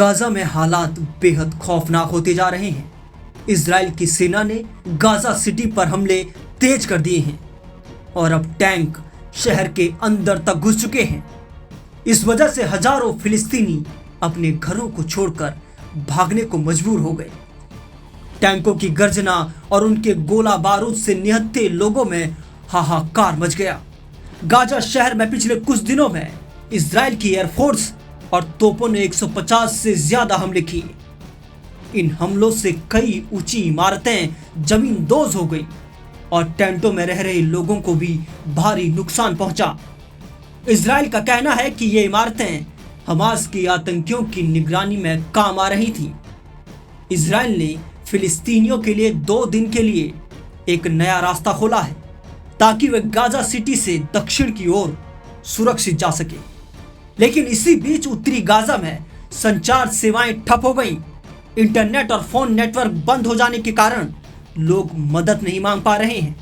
Gaza में हालात बेहद खौफनाक होते जा रहे हैं। इजराइल की सेना ने गाजा सिटी पर हमले तेज कर दिए हैं और अब टैंक शहर के अंदर तक घुस चुके हैं। इस वजह से हजारों फिलिस्तीनी अपने घरों को छोड़कर भागने को मजबूर हो गए। टैंकों की गर्जना और उनके गोला बारूद से निहत्थे लोगों में हाहाकार मच गया। गाजा शहर में पिछले कुछ दिनों में इजराइल की एयरफोर्स और तोपों ने 150 से ज्यादा हमले किए। इन हमलों से कई ऊंची इमारतें जमींदोज हो गई और टेंटों में रह रहे लोगों को भी भारी नुकसान पहुंचा। इजराइल का कहना है कि ये इमारतें हमास के आतंकियों की निगरानी में काम आ रही थी। इजराइल ने फिलिस्तीनियों के लिए 2 दिन के लिए एक नया रास्ता खोला है ताकि वे गाजा सिटी से दक्षिण की ओर सुरक्षित जा सके। लेकिन इसी बीच उत्तरी गाजा में संचार सेवाएं ठप हो गईं। इंटरनेट और फोन नेटवर्क बंद हो जाने के कारण लोग मदद नहीं मांग पा रहे हैं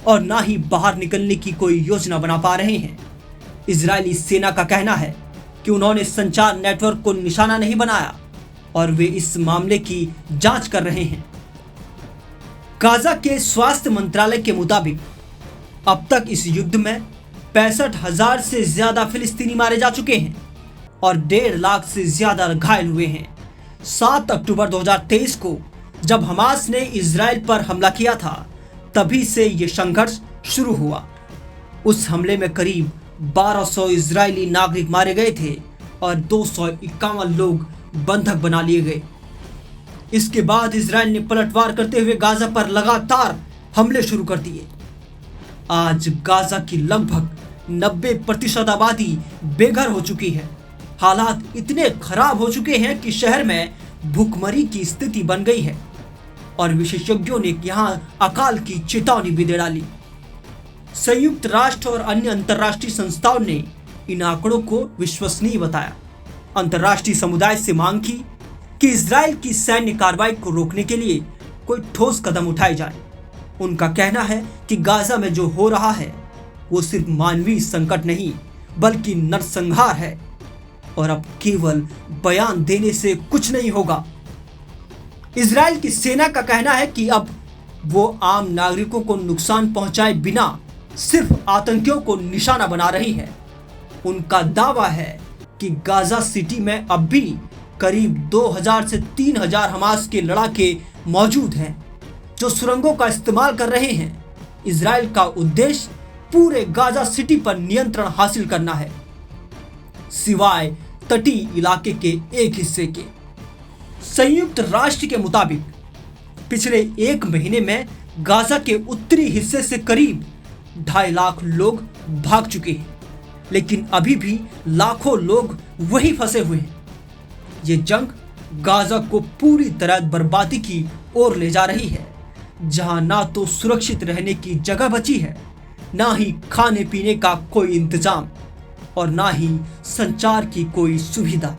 और ना ही बाहर निकलने की कोई योजना बना पा रहे हैं। इजरायली सेना का कहना है कि उन्होंने संचार नेटवर्क को निशाना नहीं बनाया और वे इस मामले की जांच कर रहे हैं। गाजा के स्वास्थ्य मंत्रालय के मुताबिक अब तक इस युद्ध में 65,000 से ज्यादा फिलिस्तीनी मारे जा चुके हैं और 1.5 लाख से ज्यादा घायल हुए हैं। 7 अक्टूबर 2023 को जब हमास ने इजराइल पर हमला किया था, तभी से ये संघर्ष शुरू हुआ। उस हमले में करीब 1200 इजरायली नागरिक मारे गए थे और 251 लोग बंधक बना लिए गए। इसके बाद इजराइल ने पलटवार करते हुए गाजा पर लगातार हमले शुरू कर दिए। आज गाजा की लगभग 90% आबादी बेघर हो चुकी है। हालात इतने खराब हो चुके हैं कि शहर में भूखमरी की स्थिति बन गई है और विशेषज्ञों ने यहां अकाल की चेतावनी भी दे डाली। संयुक्त राष्ट्र और अन्य अंतर्राष्ट्रीय संस्थाओं ने इन आंकड़ों को विश्वसनीय बताया। अंतर्राष्ट्रीय समुदाय से मांग की कि इजराइल की सैन्य कार्रवाई को रोकने के लिए कोई ठोस कदम उठाए जाए। उनका कहना है कि गाजा में जो हो रहा है वो सिर्फ मानवीय संकट नहीं बल्कि नरसंहार है और अब केवल बयान देने से कुछ नहीं होगा। इजराइल की सेना का कहना है कि अब वो आम नागरिकों को नुकसान पहुंचाए बिना सिर्फ आतंकियों को निशाना बना रही है। उनका दावा है कि गाजा सिटी में अब भी करीब 2000 से 3000 हमास के लड़ाके मौजूद हैं जो सुरंगों का इस्तेमाल कर रहे हैं। इजराइल का उद्देश्य पूरे गाजा सिटी पर नियंत्रण हासिल करना है, सिवाय तटीय इलाके के एक हिस्से के। संयुक्त राष्ट्र के मुताबिक पिछले 1 महीने में गाजा के उत्तरी हिस्से से करीब 2.5 लाख लोग भाग चुके हैं, लेकिन अभी भी लाखों लोग वहीं फंसे हुए हैं। ये जंग गाजा को पूरी तरह बर्बादी की ओर ले जा रही है, जहां ना तो सुरक्षित रहने की जगह बची है, ना ही खाने पीने का कोई इंतजाम और ना ही संचार की कोई सुविधा।